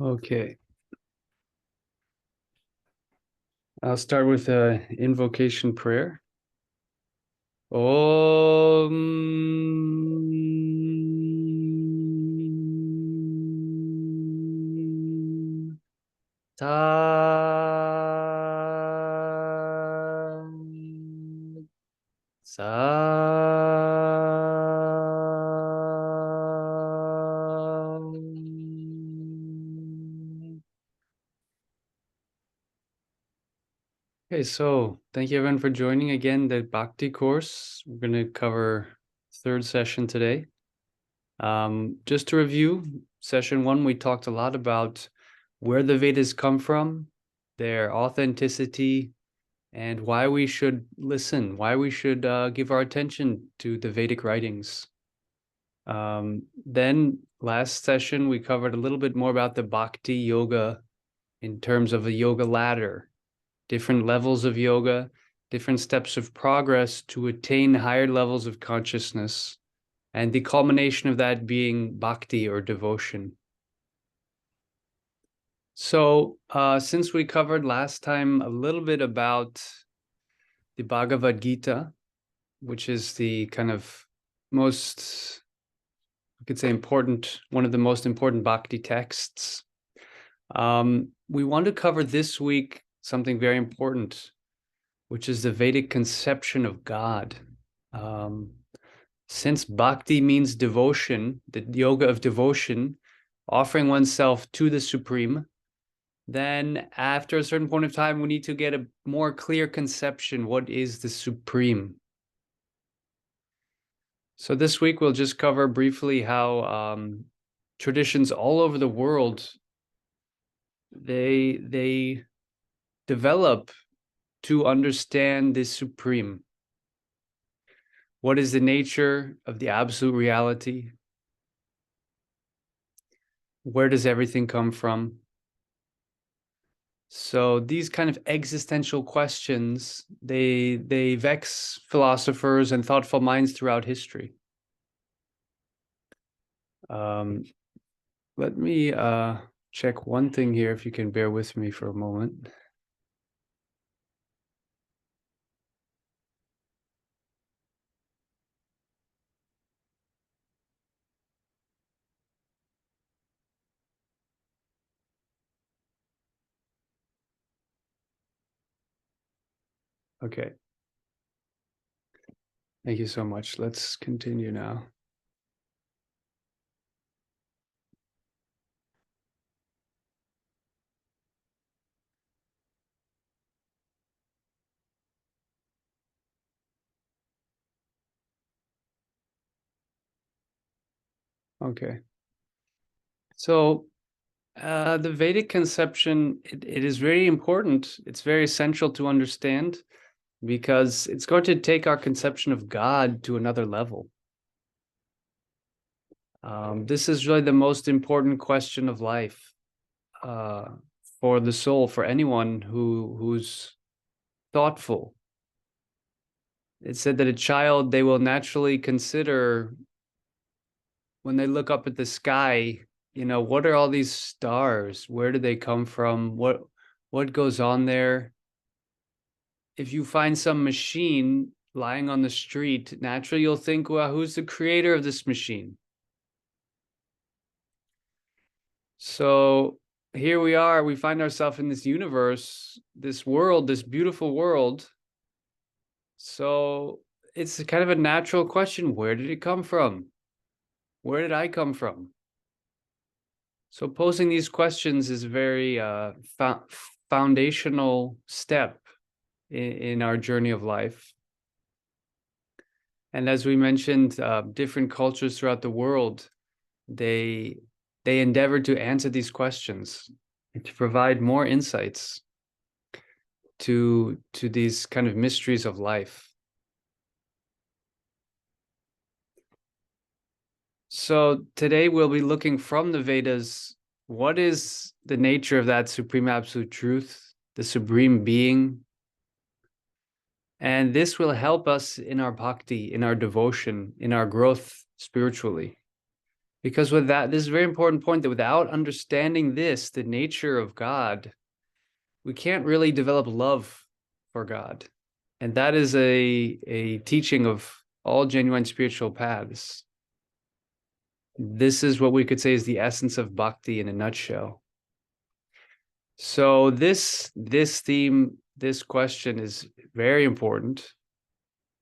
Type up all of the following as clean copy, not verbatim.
Okay. I'll start with an invocation prayer. Om Ta Sa Okay, so thank you everyone for joining again the Bhakti course. We're going to cover third session today. Just to review, session one, we talked a lot about where the Vedas come from, their authenticity, and why we should listen, why we should give our attention to the Vedic writings. Then last session, we covered a little bit more about the Bhakti yoga in terms of a yoga ladder, different levels of yoga, different steps of progress to attain higher levels of consciousness, and the culmination of that being bhakti or devotion. So since we covered last time a little bit about the Bhagavad Gita, which is the kind of most, I could say, important, one of the most important bhakti texts, we want to cover this week something very important, which is the Vedic conception of God. Since bhakti means devotion, the yoga of devotion, offering oneself to the Supreme, then after a certain point of time, we need to get a more clear conception. What is the Supreme? So this week, we'll just cover briefly how traditions all over the world, they develop to understand the Supreme. What is the nature of the absolute reality? Where does everything come from? So these kind of existential questions, they vex philosophers and thoughtful minds throughout history. Let me check one thing here, if you can bear with me for a moment. Okay. Thank you so much. Let's continue now. Okay. So the Vedic conception, it is very important. It's very essential to understand because it's going to take our conception of God to another level. This is really the most important question of life for the soul, for anyone who's thoughtful. It said that a child, they will naturally consider when they look up at the sky, what are all these stars? Where do they come from? What goes on there? If you find some machine lying on the street, naturally you'll think, well, who's the creator of this machine? So here we are, we find ourselves in this universe, this world, this beautiful world. So it's kind of a natural question. Where did it come from? Where did I come from? So posing these questions is a very foundational step in our journey of life. And as we mentioned, different cultures throughout the world, they endeavor to answer these questions and to provide more insights to these kind of mysteries of life. So today we'll be looking from the Vedas, what is the nature of that supreme absolute truth, the supreme being? And this will help us in our bhakti, in our devotion, in our growth spiritually. Because with that, this is a very important point, that without understanding this, the nature of God, we can't really develop love for God. And that is a teaching of all genuine spiritual paths. This is what we could say is the essence of bhakti in a nutshell. So this theme, this question is very important.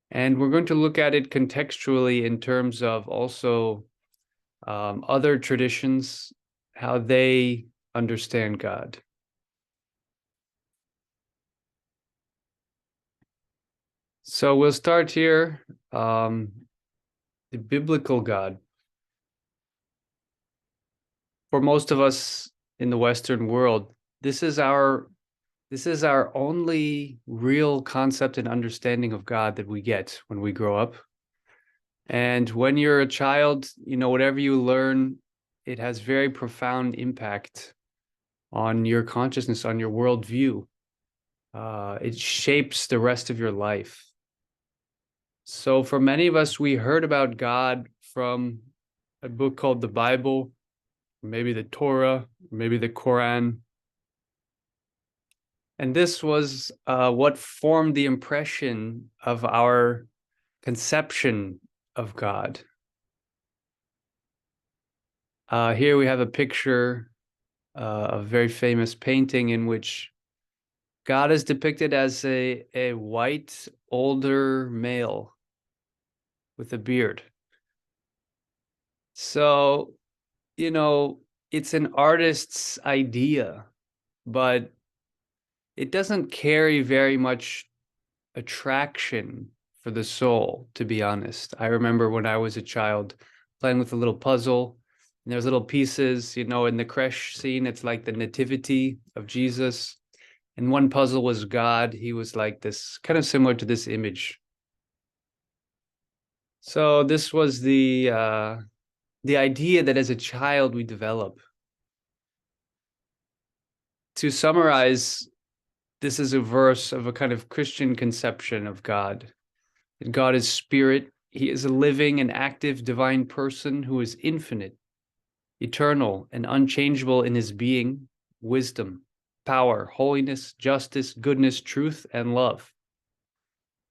And we're going to look at it contextually in terms of also other traditions, how they understand God. So we'll start here. The biblical God. For most of us in the Western world, this is our only real concept and understanding of God that we get when we grow up. And when you're a child, whatever you learn, it has very profound impact on your consciousness, on your worldview. It shapes the rest of your life. So for many of us, we heard about God from a book called the Bible, maybe the Torah, maybe the Quran. And this was what formed the impression of our conception of God. Here we have a picture of a very famous painting in which God is depicted as a white, older male with a beard. So, it's an artist's idea, but it doesn't carry very much attraction for the soul, to be honest. I remember when I was a child playing with a little puzzle, and there's little pieces, in the creche scene, it's like the nativity of Jesus. And one puzzle was God. He was like this, kind of similar to this image. So this was the idea that as a child we develop. To summarize, this is a verse of a kind of Christian conception of God. That God is spirit. He is a living and active divine person who is infinite, eternal, and unchangeable in his being, wisdom, power, holiness, justice, goodness, truth, and love.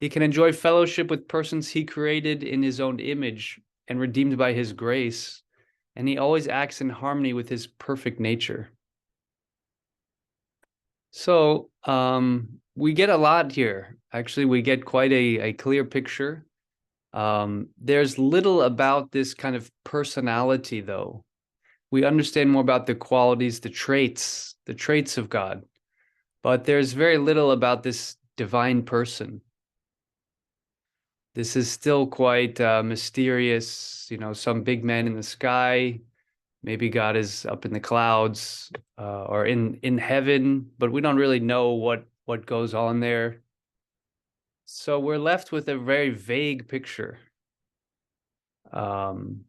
He can enjoy fellowship with persons he created in his own image and redeemed by his grace, and he always acts in harmony with his perfect nature. So we get a lot here. Actually, we get quite a clear picture. There's little about this kind of personality, though. We understand more about the qualities, the traits of God, but there's very little about this divine person. This is still quite mysterious, some big man in the sky. Maybe God is up in the clouds or in heaven, but we don't really know what goes on there. So we're left with a very vague picture. And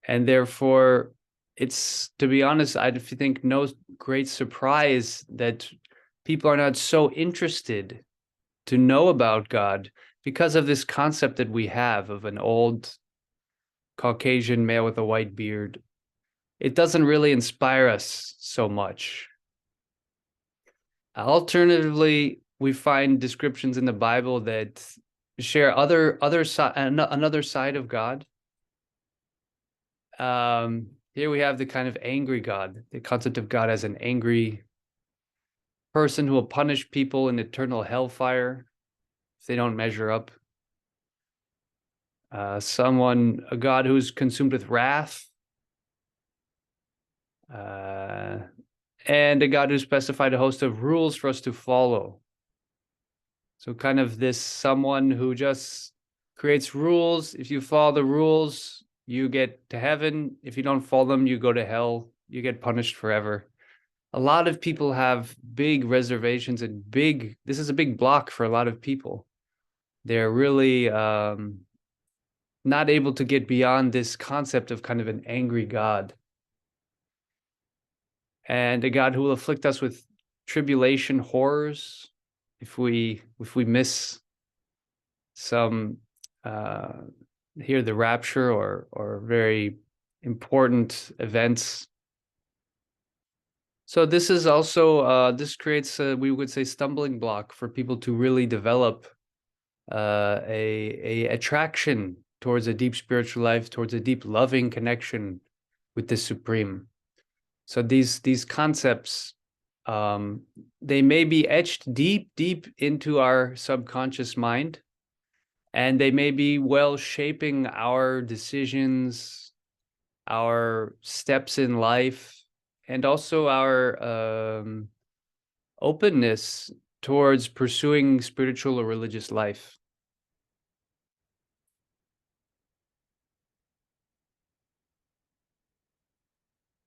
therefore, it's, to be honest, I think no great surprise that people are not so interested to know about God because of this concept that we have of an old Caucasian male with a white beard. It doesn't really inspire us so much. Alternatively, we find descriptions in the Bible that share another side of God. Here we have the kind of angry God, the concept of God as an angry person who will punish people in eternal hellfire if they don't measure up. A God who's consumed with wrath, and a God who specified a host of rules for us to follow. So kind of this someone who just creates rules. If you follow the rules, you get to heaven. If you don't follow them, you go to hell. You get punished forever. A lot of people have big reservations and this is a big block for a lot of people. They're really not able to get beyond this concept of kind of an angry God. And a God who will afflict us with tribulation, horrors, if we miss some here the rapture or very important events. So this is also this creates we would say stumbling block for people to really develop a attraction towards a deep spiritual life, towards a deep loving connection with the Supreme. So these concepts, they may be etched deep into our subconscious mind, and they may be well shaping our decisions, our steps in life, and also our openness towards pursuing spiritual or religious life.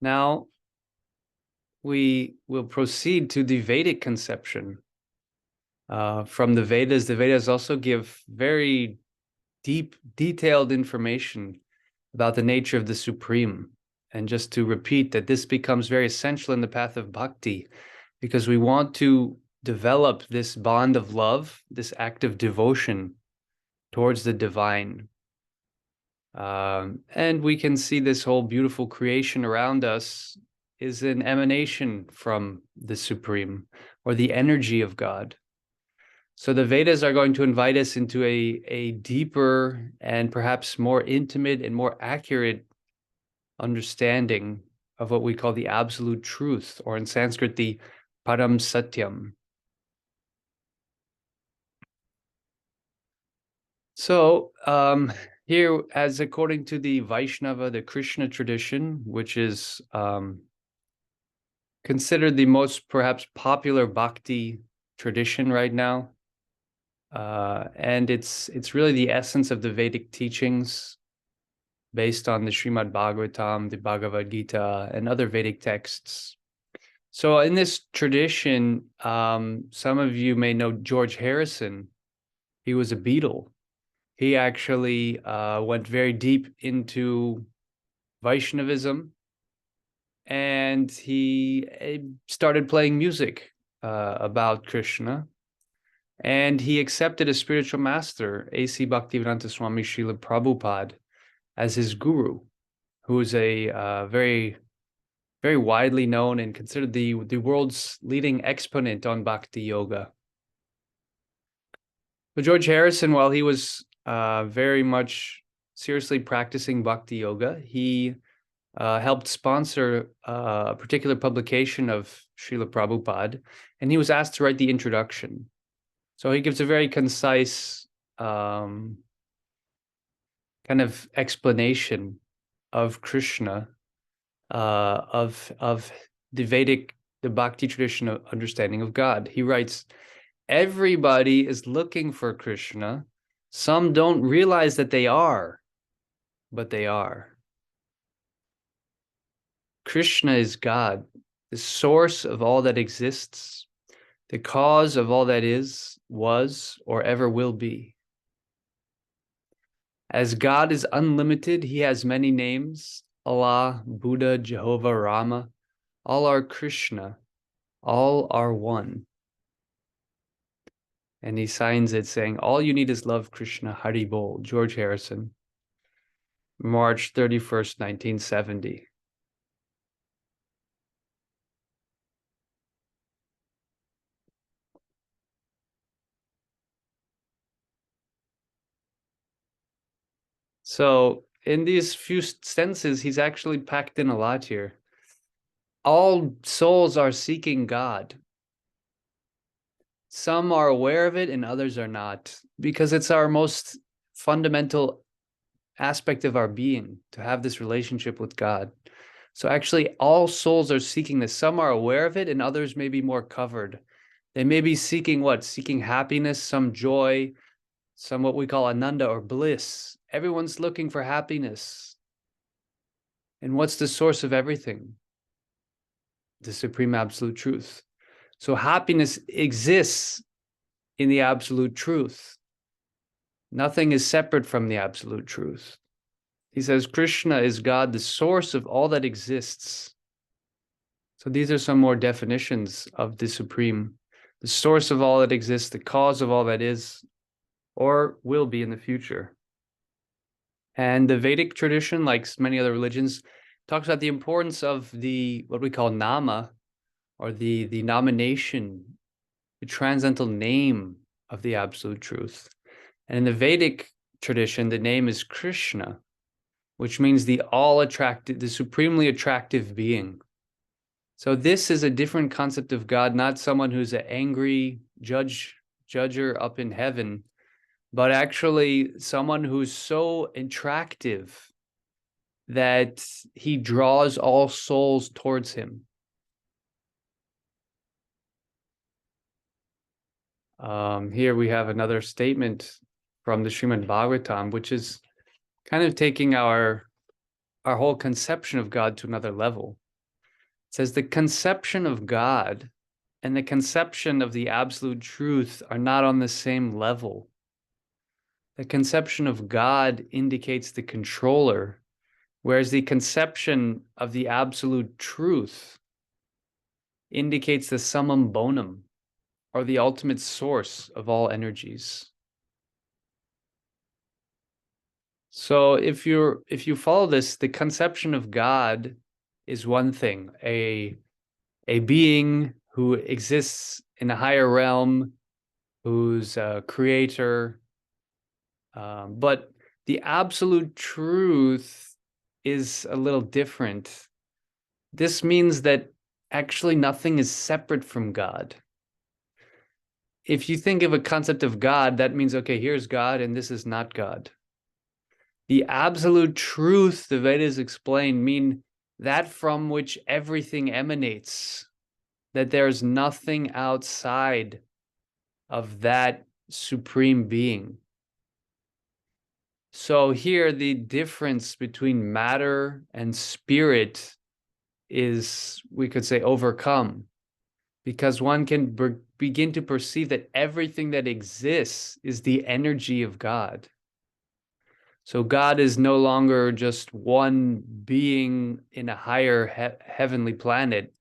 Now, we will proceed to the Vedic conception. From the Vedas also give very deep, detailed information about the nature of the Supreme. And just to repeat that this becomes very essential in the path of bhakti, because we want to develop this bond of love, this act of devotion towards the divine. And we can see this whole beautiful creation around us is an emanation from the Supreme, or the energy of God. So the Vedas are going to invite us into a deeper and perhaps more intimate and more accurate understanding of what we call the absolute truth, or in Sanskrit, the Param Satyam. So here, as according to the Vaishnava, the Krishna tradition, which is considered the most perhaps popular bhakti tradition right now, and it's really the essence of the Vedic teachings based on the Srimad Bhagavatam, the Bhagavad Gita, and other Vedic texts. So in this tradition, some of you may know George Harrison. He was a Beatle. He actually went very deep into Vaishnavism, and he started playing music about Krishna. And he accepted a spiritual master, A.C. Bhaktivedanta Swami Srila Prabhupada, as his guru, who is a very, very widely known and considered the world's leading exponent on Bhakti Yoga. But George Harrison, while he was very much seriously practicing Bhakti Yoga, he helped sponsor a particular publication of Srila Prabhupada, and he was asked to write the introduction. So he gives a very concise kind of explanation of Krishna, of the Vedic, the Bhakti tradition of understanding of God. He writes, everybody is looking for Krishna. Some don't realize that they are, but they are. Krishna is God, the source of all that exists, the cause of all that is, was, or ever will be. As God is unlimited, he has many names: Allah, Buddha, Jehovah, Rama. All are Krishna. All are one. And he signs it saying, all you need is love, Krishna, Hari Bol. George Harrison, March 31st, 1970. So in these few sentences, he's actually packed in a lot here. All souls are seeking God. Some are aware of it and others are not, because it's our most fundamental aspect of our being to have this relationship with God. So actually all souls are seeking this. Some are aware of it and others may be more covered. They may be seeking what? Seeking happiness, some joy, some what we call ananda or bliss. Everyone's looking for happiness. And what's the source of everything? The supreme absolute truth. So happiness exists in the absolute truth. Nothing is separate from the absolute truth. He says Krishna is God, the source of all that exists. So these are some more definitions of the supreme, the source of all that exists, the cause of all that is or will be in the future. And the Vedic tradition, like many other religions, talks about the importance of what we call nama, or the nomination, the transcendental name of the absolute truth. And in the Vedic tradition, the name is Krishna, which means the all-attractive, the supremely attractive being. So this is a different concept of God, not someone who's an angry judger up in heaven, but actually someone who's so attractive that he draws all souls towards him. Here we have another statement from the Srimad Bhagavatam, which is kind of taking our whole conception of God to another level. It says the conception of God and the conception of the absolute truth are not on the same level. The conception of God indicates the controller, whereas the conception of the absolute truth indicates the summum bonum, or the ultimate source of all energies. So if you follow this, the conception of God is one thing, a being who exists in a higher realm, who's a creator, but the absolute truth is a little different. This means that actually nothing is separate from God. If you think of a concept of God, that means, okay, here's God and this is not God. The absolute truth, the Vedas explain, mean that from which everything emanates, that there's nothing outside of that supreme being. So here, the difference between matter and spirit is, we could say, overcome, because one can begin to perceive that everything that exists is the energy of God. So God is no longer just one being in a higher heavenly planet,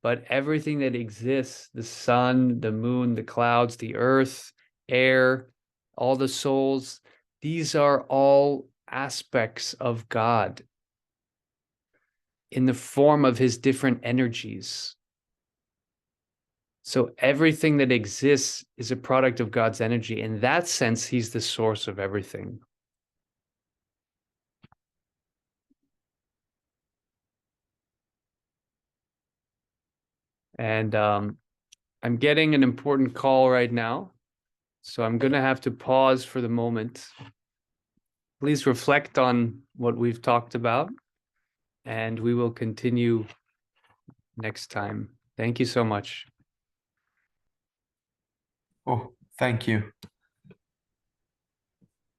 but everything that exists, the sun, the moon, the clouds, the earth, air, all the souls, these are all aspects of God in the form of his different energies. So everything that exists is a product of God's energy. In that sense, he's the source of everything. And I'm getting an important call right now, so I'm going to have to pause for the moment. Please reflect on what we've talked about, and we will continue next time. Thank you so much. Oh, thank you.